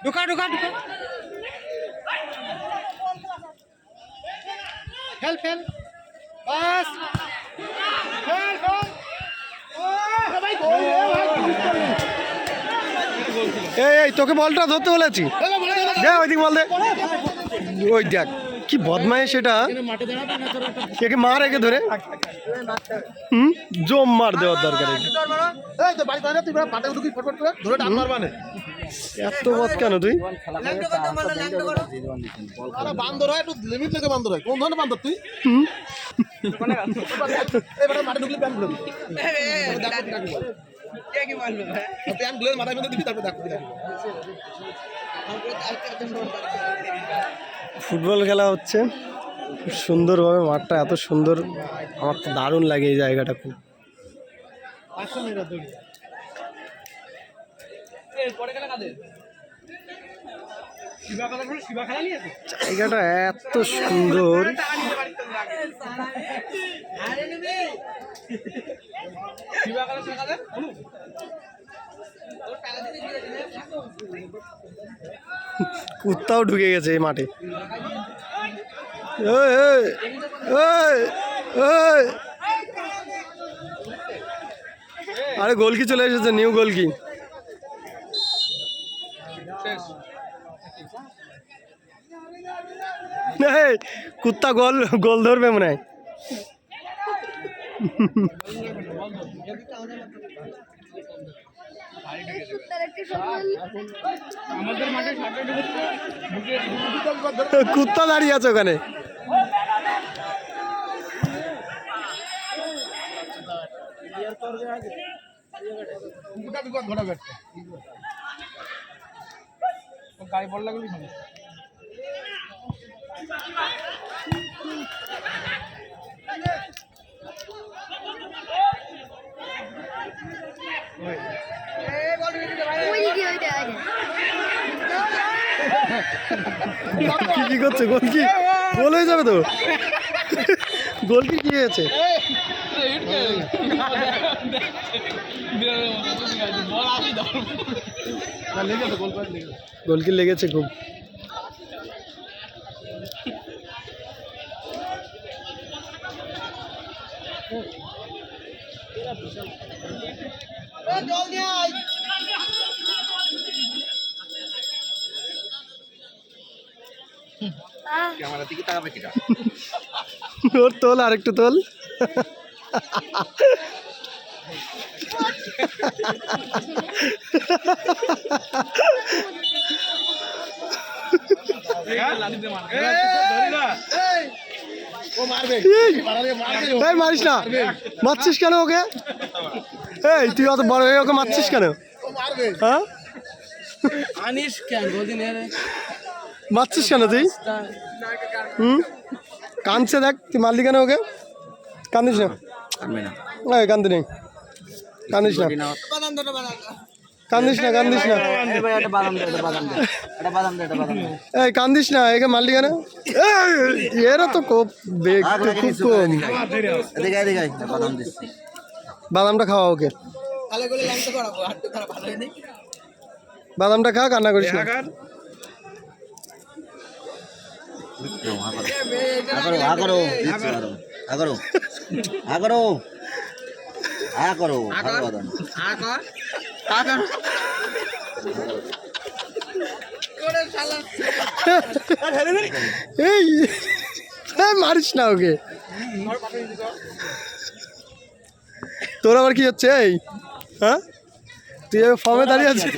ঢুকা ঢুকা ঢুকা খেল খেল বাস খেল খেল এই তোকে বলটা ধরতে বলেছি দেখ ওই দিক বল দে ওই দেখ কি বদমাইশ সেটা একে মার একে ধরে জম মার দেওয়ার দরকার এত বদ কেন তুই বান্দর হয় একটু লিমিট থেকে বান্দর হয় কোন ধরনের বান্দর তুই মাঠে ঢুকলে প্যান্ট খুলে প্যান্ট খুলে মাথায় মধ্যে দিবি তারপর ফুটবল খেলা হচ্ছে খুব সুন্দরভাবে মাঠটা এত সুন্দর আমার তো দারুণ লাগে এই জায়গাটা খুব জায়গাটা এত সুন্দর কুত্তাও ঢুকে গেছে এই মাঠে আরে গোলকি চলে এসেছে নিউ গোলকি কুত্তা গোল গোল ধরবে মনে হয় কুত্তা দাঁড়িয়ে আছে ওখানে গায়ে বল লাগলে সমস্যা কি করছে গোলকি গোল হয়ে যাবে তো গোলকি কি হয়েছে গোলকি লেগেছে খুব ওর তোল আরেকটু তোল মারিস না মারছিস কেন ওকে এই তুই অত বড় হয়ে ওকে মারছিস কেন হ্যাঁ মারছিস কেন তুই কাঁদছে দেখ তুই মারলি কেন ওকে কান্দিস না কান্দি নেই কান্দিস না কান্দিস না কান্দিস না এই কান্দিস না একে মারলি কেন এরা তো খুব কম বাদামটা খাওয়া ওকে বাদামটা খা কান্না করিস না এই মারিস না ওকে তোর আবার কি হচ্ছে এই হ্যাঁ তুই ফর্মে দাঁড়িয়ে আছিস